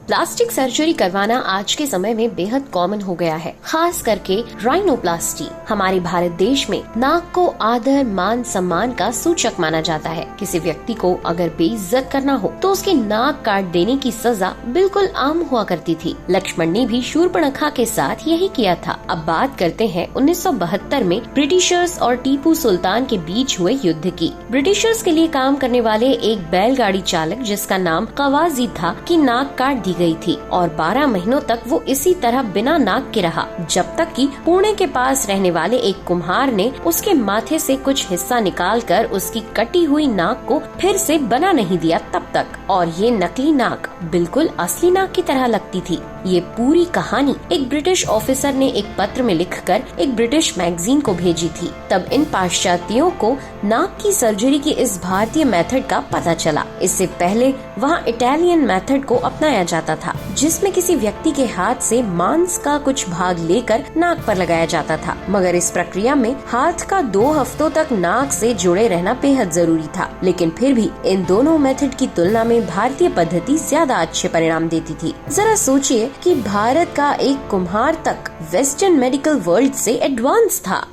Plastic surgery करवाना आज के समय में बेहद कॉमन हो गया है, खास करके राइनोप्लास्टी। हमारे भारत देश में नाक को आदर मान सम्मान का सूचक माना जाता है। किसी व्यक्ति को अगर बेइज्जत करना हो तो उसकी नाक काट देने की सजा बिल्कुल आम हुआ करती थी। लक्ष्मण ने भी शूर्पणखा के साथ यही किया था। अब बात करते हैं 1972 में ब्रिटिशर्स और टीपू सुल्तान के बीच हुए युद्ध की। ब्रिटिशर्स के लिए काम करने वाले एक बैलगाड़ी चालक जिसका नाम कवाजी था की नाक काट दी गई थी और 12 महीनों तक वो इसी तरह बिना नाक के रहा, जब तक कि पुणे के पास रहने वाले एक कुम्हार ने उसके माथे से कुछ हिस्सा निकालकर उसकी कटी हुई नाक को फिर से बना नहीं दिया तब तक। और ये नकली नाक बिल्कुल असली नाक की तरह लगती थी। ये पूरी कहानी एक ब्रिटिश ऑफिसर ने एक पत्र में लिखकर एक ब्रिटिश मैगजीन को भेजी थी। तब इन पाश्चात्यों को नाक की सर्जरी की इस भारतीय मेथड का पता चला। इससे पहले वहाँ इटालियन मेथड को अपनाया जाता था, जिसमें किसी व्यक्ति के हाथ से मांस का कुछ भाग लेकर नाक पर लगाया जाता था। मगर इस प्रक्रिया में हाथ का 2 हफ्तों तक नाक से जुड़े रहना बेहद जरूरी था। लेकिन फिर भी इन दोनों मेथड की तुलना में भारतीय पद्धति ज्यादा अच्छे परिणाम देती थी। जरा सोचिए कि भारत का एक कुम्हार तक वेस्टर्न मेडिकल वर्ल्ड से एडवांस था।